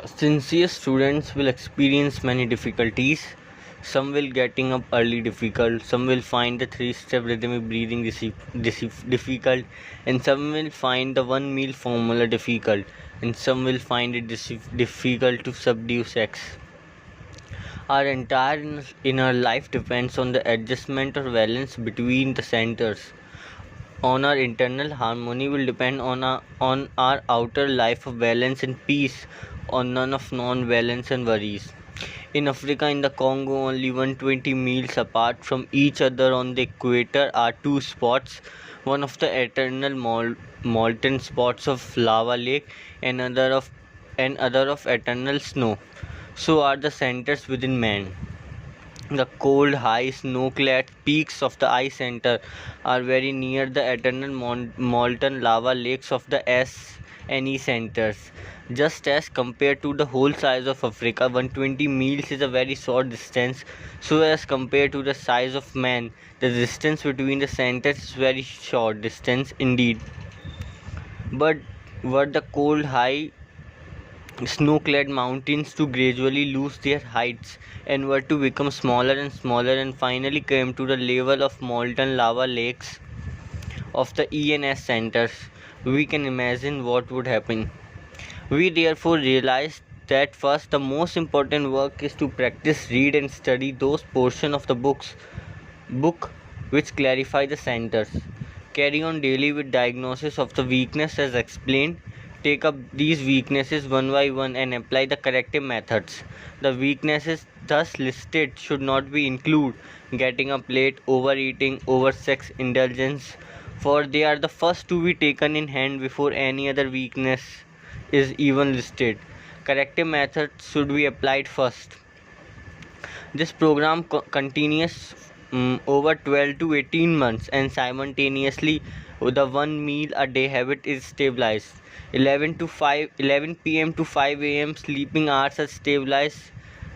Sincere students will experience many difficulties. Some will getting up early difficult, some will find the three-step rhythmic breathing difficult, and some will find the one meal formula difficult, and some will find it difficult to subdue sex. Our entire inner life depends on the adjustment or balance between the centers. On our internal harmony will depend on our outer life of balance and peace, on none of non-balance and worries. In Africa, in the Congo, only 120 miles apart from each other on the equator are two spots, one of the eternal molten spots of lava lake and other of eternal snow. So are the centers within man. The cold, high, snow-clad peaks of the ice center are very near the eternal molten lava lakes of the S and E centers. Just as compared to the whole size of Africa, 120 miles is a very short distance. So as compared to the size of man, the distance between the centers is very short distance indeed. But were the cold, high, snow-clad mountains to gradually lose their heights and were to become smaller and smaller and finally came to the level of molten lava lakes of the ENS centers, we can imagine what would happen. We therefore realized that first the most important work is to practice, read and study those portions of the book which clarify the centers. Carry on daily with diagnosis of the weakness as explained. Take up these weaknesses one by one and apply the corrective methods. The weaknesses thus listed should not be include getting up late, overeating, oversex indulgence, for they are the first to be taken in hand before any other weakness is even listed. Corrective methods should be applied first. This program continues over 12 to 18 months and simultaneously the one meal a day habit is stabilized. 11 p.m. to 5 a.m. sleeping hours are stabilized.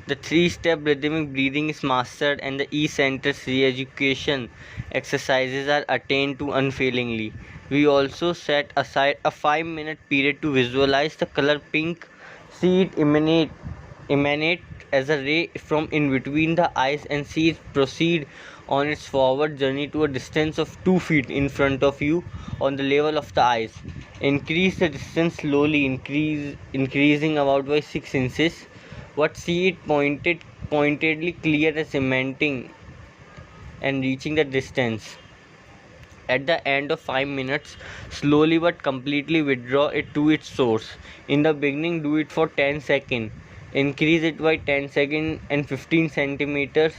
The three-step rhythmic breathing is mastered and the E-centers re-education exercises are attained to unfailingly. We also set aside a 5-minute period to visualize the color pink, see it emanate as a ray from in between the eyes and see it proceed on its forward journey to a distance of 2 feet in front of you on the level of the eyes. Increase the distance slowly, increasing about by 6 inches. What see it pointedly clear as cementing and reaching the distance. At the end of 5 minutes, slowly but completely withdraw it to its source. In the beginning, do it for 10 seconds. Increase it by 10 seconds and 15 centimeters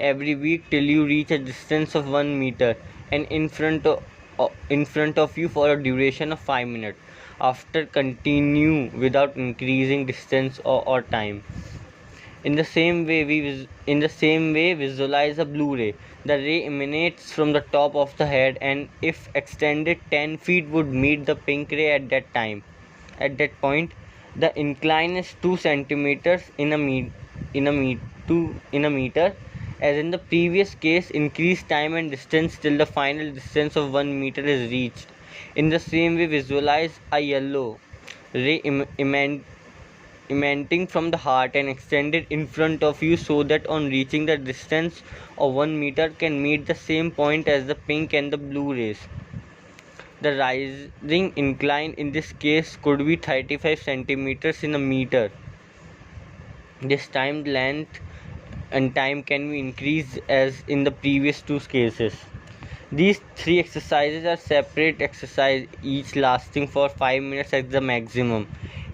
every week till you reach a distance of 1 meter and in front of you for a duration of 5 minutes. After continue without increasing distance or time. In the same way, visualize a blue ray. The ray emanates from the top of the head, and if extended 10 feet, would meet the pink ray at that time. At that point, the incline is 2 centimeters in a meter. As in the previous case, increase time and distance till the final distance of 1 meter is reached. In the same way, visualize a yellow ray emanating from the heart and extended in front of you so that on reaching the distance of 1 meter can meet the same point as the pink and the blue rays. The rising incline in this case could be 35 centimeters in a meter. This time length and time can be increased as in the previous two cases. These three exercises are separate exercise, each lasting for 5 minutes at the maximum.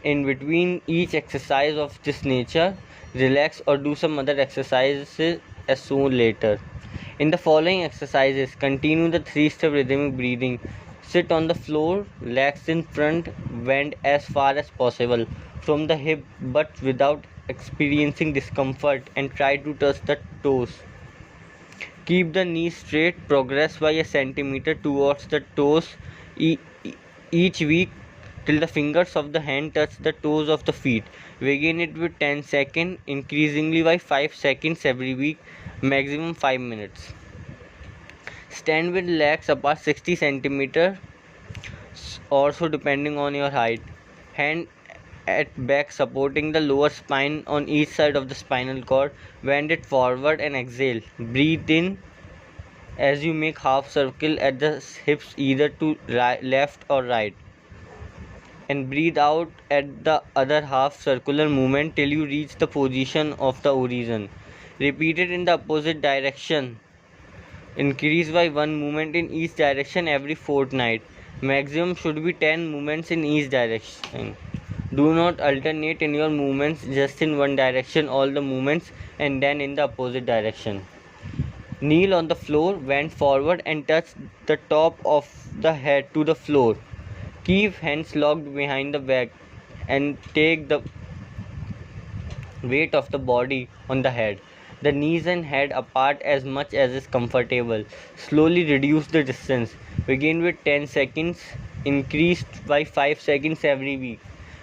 In between each exercise of this nature, relax or do some other exercises as soon later. In the following exercises, continue the 3-step rhythmic breathing. Sit on the floor, legs in front, bend as far as possible from the hip but without experiencing discomfort and try to touch the toes. Keep the knees straight, progress by a centimeter towards the toes each week till the fingers of the hand touch the toes of the feet. Begin it with 10 seconds, increasingly by 5 seconds every week, maximum 5 minutes. Stand with legs apart 60 centimeters or so depending on your height. Hand at back, supporting the lower spine on each side of the spinal cord. Bend it forward and exhale. Breathe in as you make half circle at the hips, either to left or right, and breathe out at the other half circular movement till you reach the position of the origin. Repeat it in the opposite direction. Increase by one movement in each direction every fortnight. Maximum should be 10 movements in each direction. Do not alternate in your movements, just in one direction all the movements and then in the opposite direction. Kneel on the floor, bend forward and touch the top of the head to the floor. Keep hands locked behind the back and take the weight of the body on the head. The knees and head apart as much as is comfortable. Slowly reduce the distance. Begin with 10 seconds, increased by 5 seconds every week.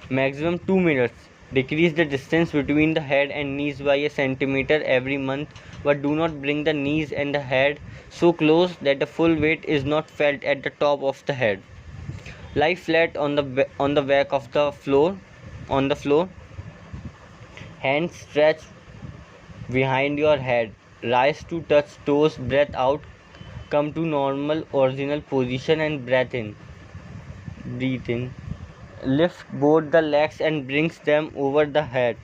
Maximum 2 minutes. Decrease the distance between the head and knees by a centimeter every month, but do not bring the knees and the head so close that the full weight is not felt at the top of the head. Lie flat on the back of the floor, on the floor. Hands stretched behind your head. Rise to touch toes. Breath out. Come to normal original position and breathe in. Breathe in. Lift both the legs and brings them over the head.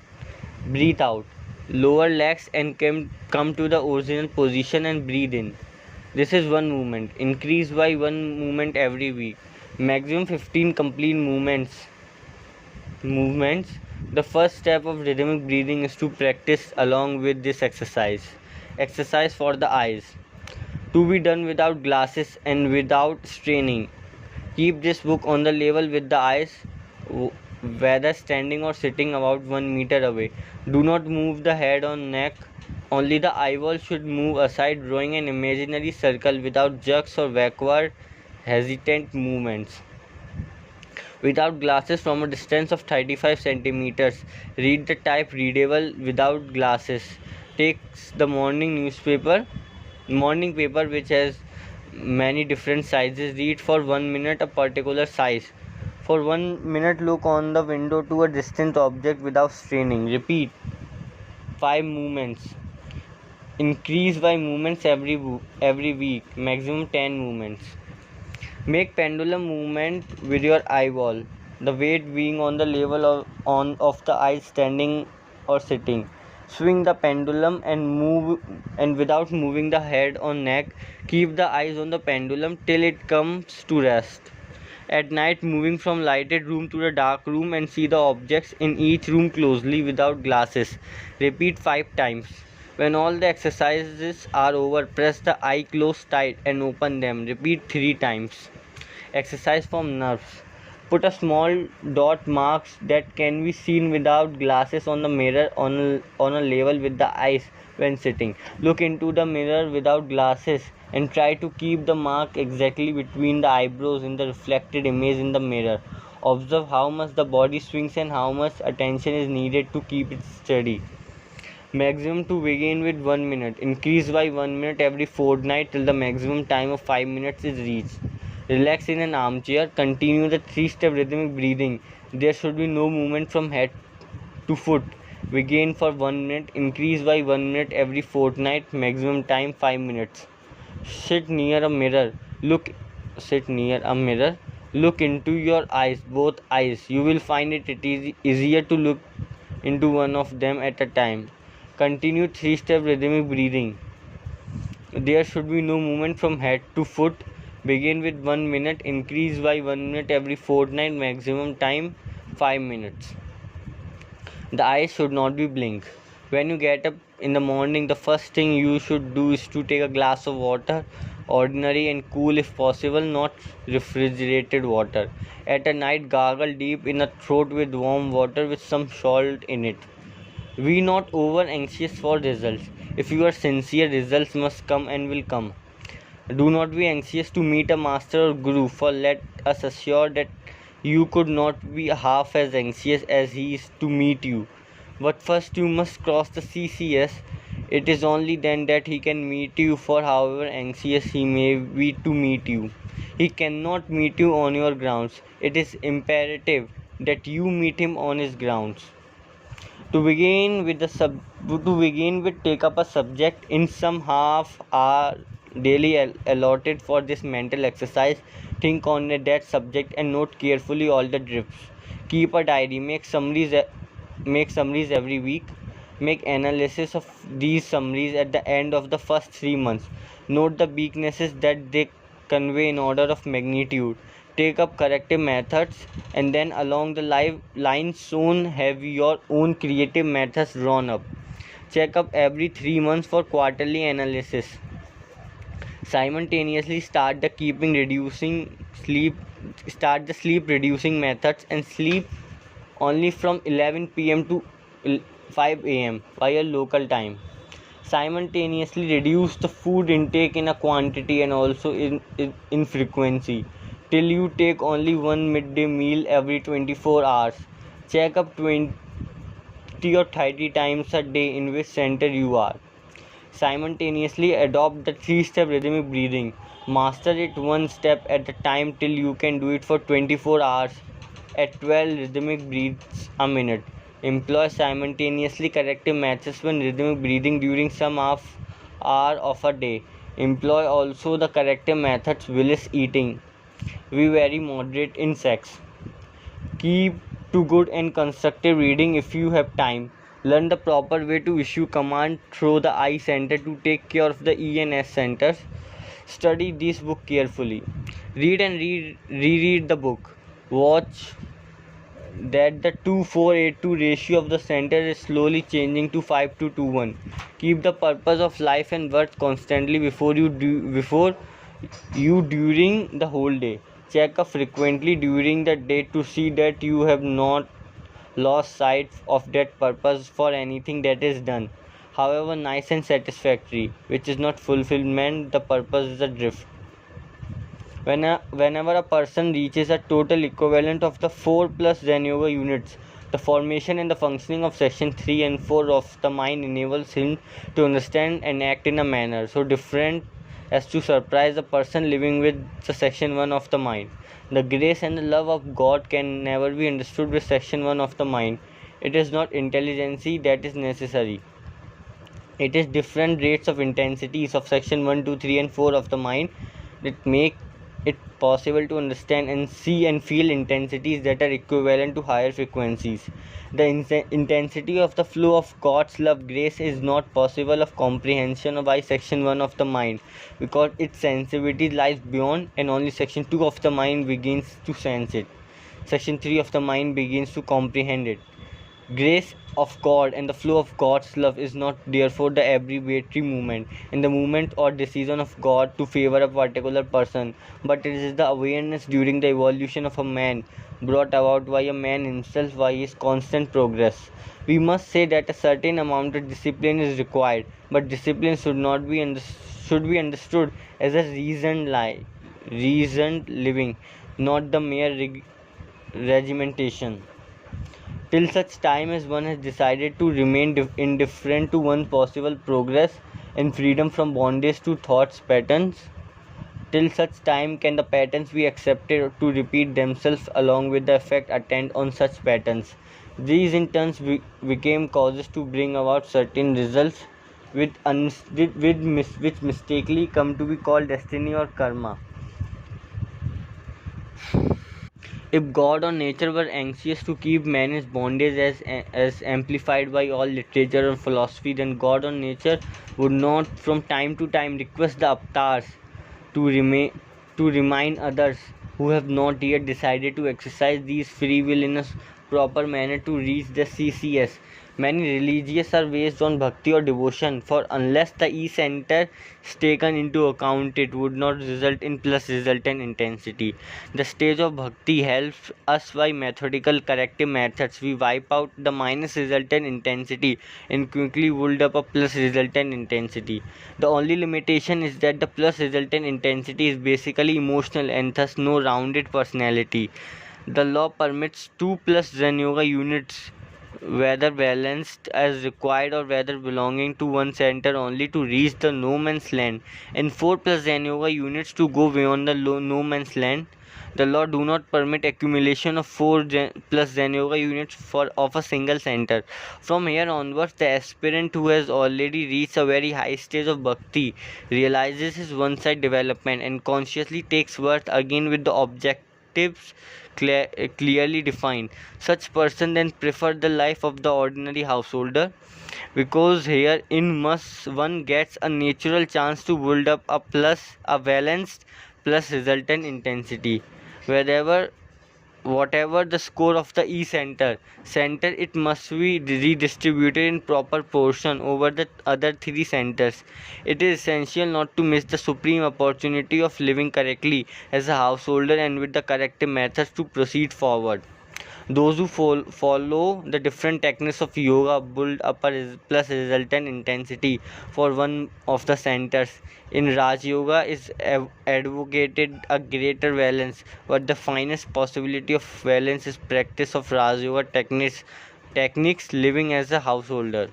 Breathe out. Lower legs and come to the original position and breathe in. This is one movement. Increase by one movement every week. Maximum 15 complete movements. The first step of rhythmic breathing is to practice along with this exercise. Exercise for the eyes. To be done without glasses and without straining. Keep this book on the level with the eyes, whether standing or sitting about 1 meter away. Do not move the head or neck. Only the eyeball should move aside, drawing an imaginary circle without jerks or backward hesitant movements. Without glasses, from a distance of 35 centimeters. Read the type readable without glasses. Takes the morning paper which has many different sizes. Read for 1 minute a particular size. For 1 minute look on the window to a distant object without straining. Repeat 5 movements. Increase by movements every week. Maximum 10 movements. Make pendulum movement with your eyeball, the weight being on the level of the eyes standing or sitting. Swing the pendulum and without moving the head or neck. Keep the eyes on the pendulum till it comes to rest. At night, moving from lighted room to the dark room and see the objects in each room closely without glasses. Repeat 5 times. When all the exercises are over, press the eye close tight and open them. Repeat 3 times. Exercise from nerves. Put a small dot marks that can be seen without glasses on the mirror on a level with the eyes when sitting. Look into the mirror without glasses and try to keep the mark exactly between the eyebrows in the reflected image in the mirror. Observe how much the body swings and how much attention is needed to keep it steady. Maximum to begin with 1 minute. Increase by 1 minute every fortnight till the maximum time of 5 minutes is reached. Relax in an armchair. Continue the 3-step rhythmic breathing. There should be no movement from head to foot. Begin for 1 minute. Increase by 1 minute every fortnight. Maximum time 5 minutes. Sit near a mirror. Look into your eyes, both eyes. You will find it easier to look into one of them at a time. Continue 3-step rhythmic breathing. There should be no movement from head to foot. Begin with 1 minute. Increase by 1 minute every fortnight. Maximum time 5 minutes. The eyes should not be blink. When you get up in the morning, the first thing you should do is to take a glass of water, ordinary and cool if possible, not refrigerated water. At a night, gargle deep in the throat with warm water with some salt in it. Be not over anxious for results. If you are sincere, results must come and will come. Do not be anxious to meet a master or guru, for let us assure that you could not be half as anxious as he is to meet you. But first you must cross the CCS. It is only then that he can meet you, for however anxious he may be to meet you, he cannot meet you on your grounds. It is imperative that you meet him on his grounds. To begin with, take up a subject in some half hour daily allotted for this mental exercise. Think on that subject and note carefully all the drifts. Keep a diary. Make summaries every week. Make analysis of these summaries at the end of the first 3 months. Note the weaknesses that they convey in order of magnitude. Take up corrective methods, and then along the line soon have your own creative methods drawn up. Check up every 3 months for quarterly analysis. Simultaneously start the sleep reducing methods and sleep only from 11 p.m. to 5 a.m. by your local time. Simultaneously reduce the food intake in a quantity and also in frequency till you take only one midday meal every 24 hours. Check up 20 or 30 times a day in which center you are. Simultaneously adopt the 3-step rhythmic breathing. Master it one step at a time till you can do it for 24 hours at 12 rhythmic breaths a minute. Employ simultaneously corrective methods when rhythmic breathing during some half hour of a day. Employ also the corrective methods Willis eating. Be very moderate in sex. Keep to good and constructive reading if you have time. Learn the proper way to issue command through the I center to take care of the E and S centers. Study this book carefully. Read and reread the book. Watch that the 2:4:8:2 ratio of the center is slowly changing to 5:2:1. Keep the purpose of life and worth constantly before you during the whole day. Check up frequently during the day to see that you have not lost sight of that purpose for anything that is done, however nice and satisfactory, which is not fulfillment. The purpose is adrift. Whenever a person reaches a total equivalent of the 4 plus Zen Yoga units, the formation and the functioning of section 3 and 4 of the mind enables him to understand and act in a manner so different as to surprise the person living with the section 1 of the mind. The grace and the love of God can never be understood with section 1 of the mind. It is not intelligence that is necessary. It is different rates of intensities of section 1, 2, 3 and 4 of the mind that make it possible to understand and see and feel intensities that are equivalent to higher frequencies. The intensity of the flow of God's love grace is not possible of comprehension by section 1 of the mind because its sensibility lies beyond and only section 2 of the mind begins to sense it. Section 3 of the mind begins to comprehend it. Grace of God and the flow of God's love is not therefore the arbitrary movement in the movement or decision of God to favor a particular person, but it is the awareness during the evolution of a man brought about by a man himself by his constant progress. We must say that a certain amount of discipline is required, but discipline should be understood as a reasoned living, not the mere regimentation. Till such time as one has decided to remain indifferent to one's possible progress and freedom from bondage to thoughts patterns, till such time can the patterns be accepted to repeat themselves along with the effect attend on such patterns. These in turn became causes to bring about certain results which mistakenly come to be called destiny or karma. If God or nature were anxious to keep man in bondage as amplified by all literature or philosophy, then God or nature would not from time to time request the avatars to remind others who have not yet decided to exercise these free will in a proper manner to reach the CCS. Many religions are based on bhakti or devotion, for unless the E-center is taken into account, it would not result in plus resultant intensity. The stage of bhakti helps us by methodical corrective methods. We wipe out the minus resultant intensity and quickly build up a plus resultant intensity. The only limitation is that the plus resultant intensity is basically emotional and thus no rounded personality. The law permits 2 plus Zen Yoga units, whether balanced as required or whether belonging to one center only, to reach the no man's land, and 4 plus Zen Yoga units to go beyond the no man's land. The law do not permit accumulation of 4 plus Zen Yoga units of a single center. From here onwards, the aspirant who has already reached a very high stage of bhakti realizes his one-side development and consciously takes birth again with the objectives clearly defined. Such person then prefer the life of the ordinary householder, because here in must one gets a natural chance to build up a balanced plus resultant intensity. Wherever whatever the score of the center, it must be redistributed in proper portion over the other three centers. It is essential not to miss the supreme opportunity of living correctly as a householder and with the corrective methods to proceed forward. Those who follow the different techniques of yoga build up a plus resultant intensity for one of the centers. In Raj Yoga is advocated a greater balance, but the finest possibility of balance is practice of Raj Yoga techniques living as a householder.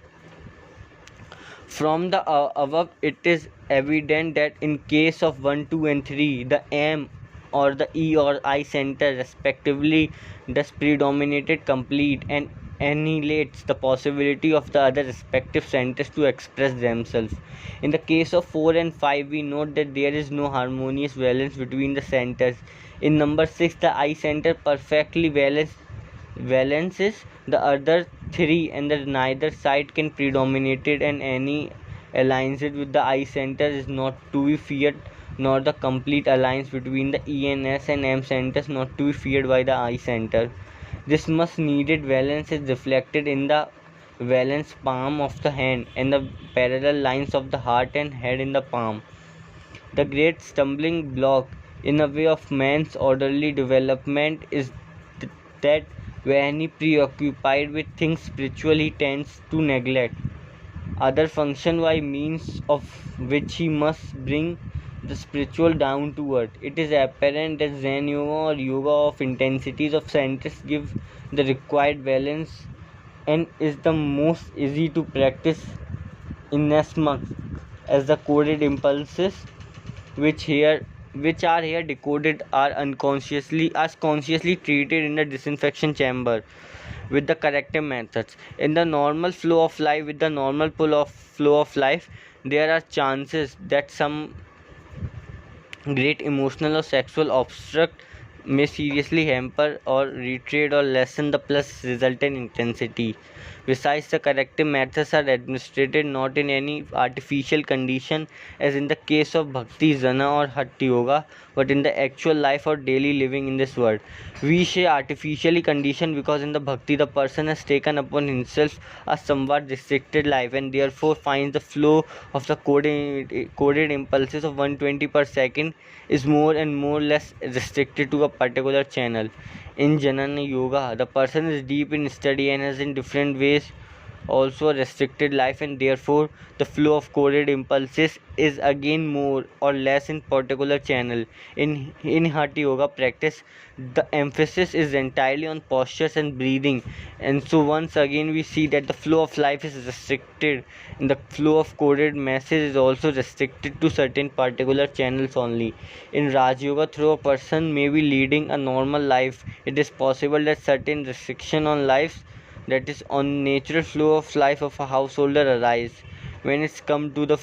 From the above, it is evident that in case of 1, 2, and 3, the M or the E or I center respectively thus predominated complete and annihilates the possibility of the other respective centers to express themselves. In the case of 4 and 5, we note that there is no harmonious balance between the centers. In number 6, the I center perfectly balances the other three, and that neither side can predominate it, and any alliance with the I center is not to be feared, nor the complete alliance between the E and S and M centers not to be feared by the I center. This much needed balance is reflected in the balanced palm of the hand and the parallel lines of the heart and head in the palm. The great stumbling block in the way of man's orderly development is that when he preoccupied with things spiritual, he tends to neglect other function by means of which he must bring the spiritual down to earth. It is apparent that Zen Yoga or Yoga of intensities of centers give the required balance and is the most easy to practice inasmuch as the coded impulses which are here decoded are consciously treated in the disinfection chamber with the corrective methods. In the normal flow of life, with the normal flow of life, there are chances that some great emotional or sexual obstruct may seriously hamper or retrade or lessen the plus resultant intensity. Besides, the corrective methods are administered not in any artificial condition as in the case of Bhakti, Jnana or Hatha Yoga, but in the actual life or daily living in this world. We say artificially conditioned because in the Bhakti the person has taken upon himself a somewhat restricted life and therefore finds the flow of the coded impulses of 120 per second is more and more less restricted to a particular channel. In Jnana Yoga, the person is deep in study and has in different ways also a restricted life, and therefore the flow of coded impulses is again more or less in particular channel. In Hatha Yoga practice, the emphasis is entirely on postures and breathing, and so once again we see that the flow of life is restricted and the flow of coded message is also restricted to certain particular channels only. In Raj Yoga, though a person may be leading a normal life, it is possible that certain restriction on life, that is on natural flow of life of a householder arise. When it's come to the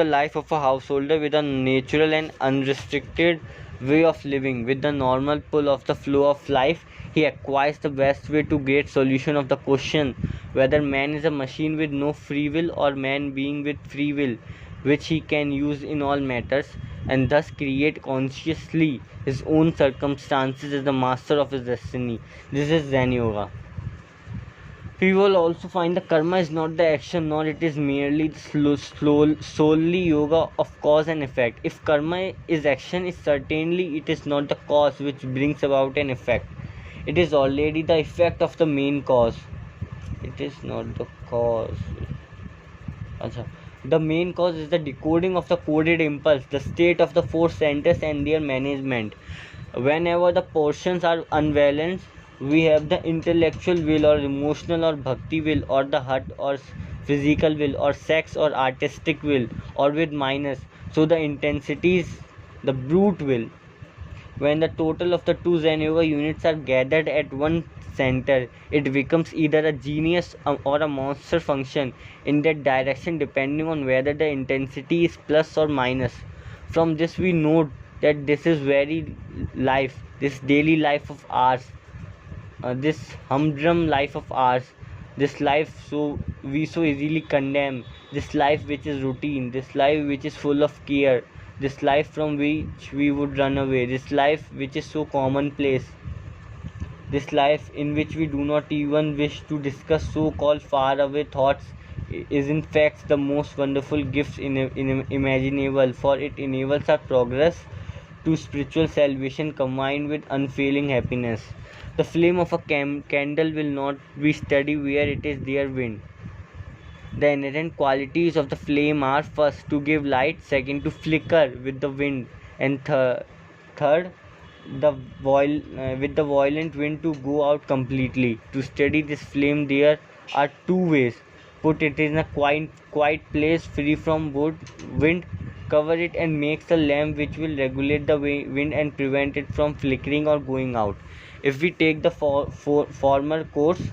life of a householder with a natural and unrestricted way of living, with the normal pull of the flow of life, he acquires the best way to get solution of the question whether man is a machine with no free will or man being with free will, which he can use in all matters, and thus create consciously his own circumstances as the master of his destiny. This is Zen Yoga. We will also find the karma is not the action, nor it is merely the solely yoga of cause and effect. If karma is action, certainly it is not the cause which brings about an effect. It is already the effect of the main cause. It is not the cause. The main cause is the decoding of the coded impulse, the state of the four centers and their management. Whenever the portions are unbalanced, we have the intellectual will or emotional or bhakti will or the hatha or physical will or sex or artistic will or with minus. So the intensities the brute will. When the total of the two Zenova units are gathered at one center, it becomes either a genius or a monster function in that direction depending on whether the intensity is plus or minus. From this we note that this is very life, this daily life of ours, this humdrum life of ours, this life so we so easily condemn, this life which is routine, this life which is full of care, this life from which we would run away, this life which is so commonplace, this life in which we do not even wish to discuss so-called faraway thoughts is in fact the most wonderful gift imaginable, for it enables our progress to spiritual salvation combined with unfailing happiness. The flame of a candle will not be steady where it is there wind. The inherent qualities of the flame are: first, to give light; second, to flicker with the wind; and third, with the violent wind to go out completely. To steady this flame, there are two ways: put it in a quiet place free from wind, cover it and make a lamp which will regulate the wind and prevent it from flickering or going out. If we take the former course,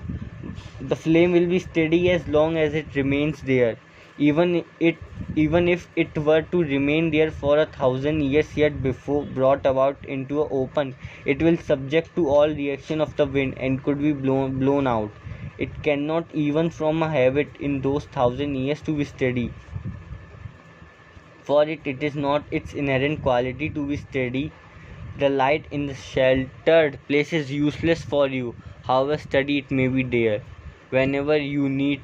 the flame will be steady as long as it remains there. Even if it were to remain there for 1,000 years yet before brought about into a open, it will subject to all reaction of the wind and could be blown out. It cannot even from a habit in those 1,000 years to be steady. For it is not its inherent quality to be steady. The light in the sheltered place is useless for you, however steady it may be there. Whenever you need